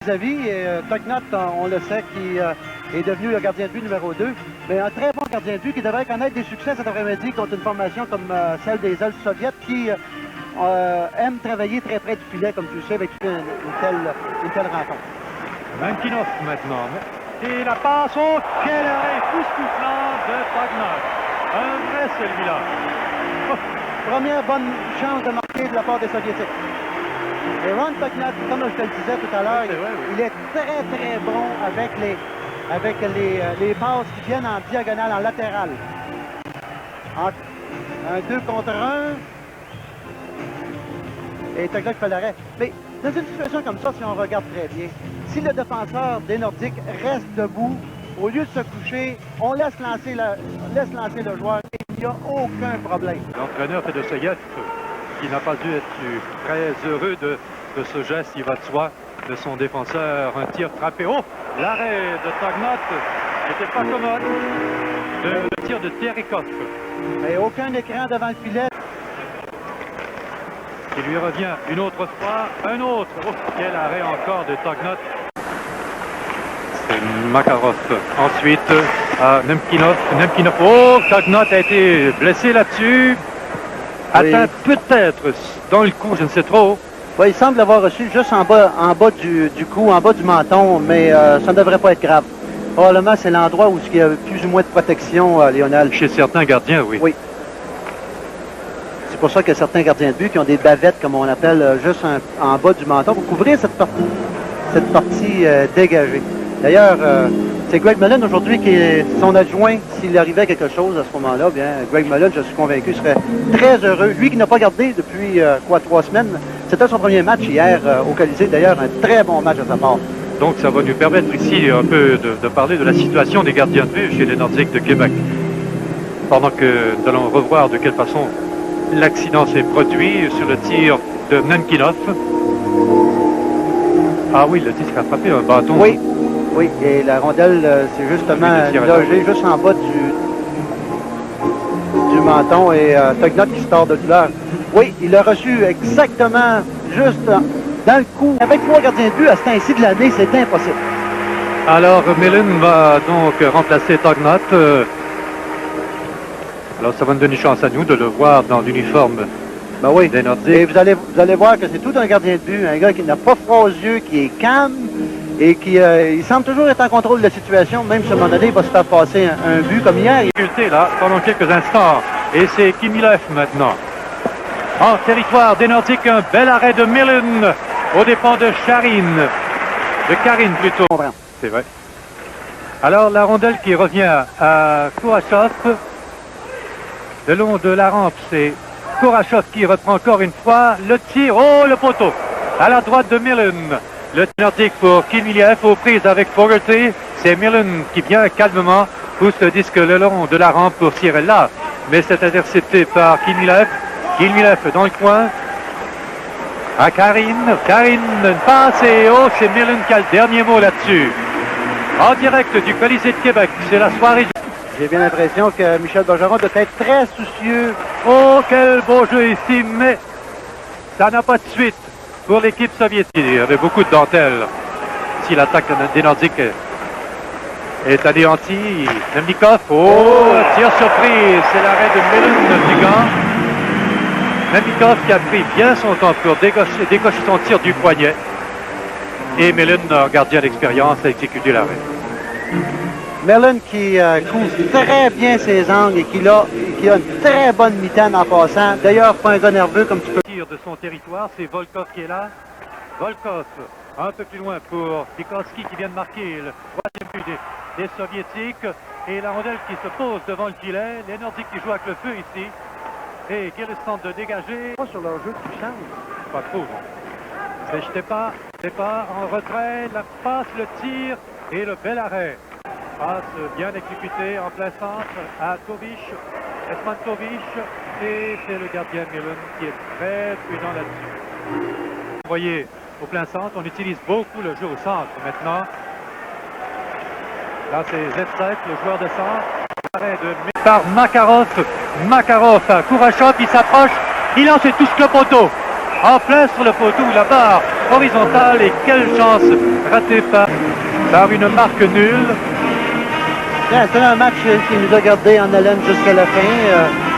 Vis-à-vis, Tognot, on le sait, qui est devenu le gardien de but numéro 2, mais un très bon gardien de but qui devrait connaître des succès cet après-midi contre une formation comme celle des Elfes soviètes qui aime travailler très près du filet, comme tu le sais, avec une telle rencontre. Menkinov maintenant. Et la passe, oh, quel arrêt époustouflant de Tognot. Un vrai celui-là. Première bonne chance de marquer de la part des Soviétiques. Et Ron Tognot, comme je te le disais tout à l'heure, il est très très bon avec les passes qui viennent en diagonale, en latéral. Un 2 contre 1. Et Tognot fait l'arrêt. Mais dans une situation comme ça, si on regarde très bien, si le défenseur des Nordiques reste debout, au lieu de se coucher, on laisse lancer le joueur et il n'y a aucun problème. L'entraîneur Fedoseyev, qui n'a pas dû être très heureux de ce geste, il va de soi, de son défenseur. Un tir frappé. Oh, l'arrêt de Tognot n'était pas commode. Le tir de Terikov. Et aucun écran devant le filet. Qui lui revient une autre fois. Un autre. Oh, quel arrêt encore de Tognot. C'est Makarov. Ensuite, à Nemkinov. Oh, Tognot a été blessé là-dessus. Atteint peut-être dans le cou, je ne sais trop. Oui, il semble l'avoir reçu juste en bas du cou, en bas du menton, mais ça ne devrait pas être grave. Probablement, c'est l'endroit où il y a plus ou moins de protection, Lionel. Chez certains gardiens, oui. Oui. C'est pour ça qu'il y a certains gardiens de but qui ont des bavettes, comme on appelle, juste en bas du menton, pour couvrir cette partie dégagée. D'ailleurs, c'est Greg Mullen aujourd'hui qui est son adjoint. S'il arrivait quelque chose à ce moment-là, bien, Greg Mullen, je suis convaincu, serait très heureux. Lui qui n'a pas gardé depuis 3 semaines. C'était son premier match hier au Colisée. D'ailleurs, un très bon match à sa part. Donc ça va nous permettre ici un peu de parler de la situation des gardiens de but chez les Nordiques de Québec. Pendant que nous allons revoir de quelle façon l'accident s'est produit sur le tir de Menkinov. Ah oui, le disque a frappé un bâton. Oui. Oui, et la rondelle, c'est justement logée juste en bas du menton et Tognot qui se tord de douleur. Oui, il l'a reçu exactement juste dans le cou. Avec 3 gardiens de but à ce temps-ci de l'année, c'est impossible. Alors, Millen va donc remplacer Tognot. Alors, ça va nous donner chance à nous de le voir dans l'uniforme des Nordiques. Et vous allez voir que c'est tout un gardien de but, un gars qui n'a pas froid aux yeux, qui est calme. Et qui il semble toujours être en contrôle de la situation, même si à un moment donné, il va se faire passer un but comme hier. Difficulté là, pendant quelques instants. Et c'est Kimilev maintenant. En territoire des Nordiques, un bel arrêt de Millen aux dépens de Karin plutôt. C'est vrai. Alors la rondelle qui revient à Kourachov. Le long de la rampe, c'est Kourachov qui reprend encore une fois le tir. Oh, le poteau à la droite de Millen. Le Nordique pour Kimilev aux prises avec Fogarty. C'est Millen qui vient calmement pousse le disque le long de la rampe pour Cirella. Mais c'est intercepté par Kimilev. Kimilev dans le coin. À Karin, une passe et oh, c'est Millen qui a le dernier mot là-dessus. En direct du Colisée de Québec, c'est la soirée. J'ai bien l'impression que Michel Bergeron doit être très soucieux. Oh, quel beau jeu ici, mais ça n'a pas de suite. Pour l'équipe soviétique, il y avait beaucoup de dentelle. Si l'attaque des Nordiques est anéantie, Nemnikov, oh, tir surprise, c'est l'arrêt de Millen du gant. Nemnikov qui a pris bien son temps pour décocher son tir du poignet. Et Millen, gardien d'expérience, a exécuté l'arrêt. Millen qui couvre très bien ses angles et qui a une très bonne mitaine en passant. D'ailleurs, pas un gars nerveux comme tu peux. De son territoire, c'est Volkov qui est là. Volkov, un peu plus loin pour Pikovski qui vient de marquer le 3e but des Soviétiques. Et la rondelle qui se pose devant le filet. Les Nordiques qui jouent avec le feu ici. Et qui tente de dégager. Pas sur leur jeu qui change. Pas trop, non. C'est pas en retrait. La passe, le tir et le bel arrêt. Passe bien exécuté en plein centre à Tovich. Esman Tovich. Et c'est le gardien Millen qui est très prudent là-dessus. Vous voyez, au plein centre, on utilise beaucoup le jeu au centre maintenant. Là, c'est Zetsek, le joueur de centre. Arrêt de par Makarov. Makarov à Kourachov, il s'approche. Il lance et touche le poteau. En plein sur le poteau, la barre horizontale et quelle chance ratée par une marque nulle. C'est un match qui nous a gardé en haleine jusqu'à la fin.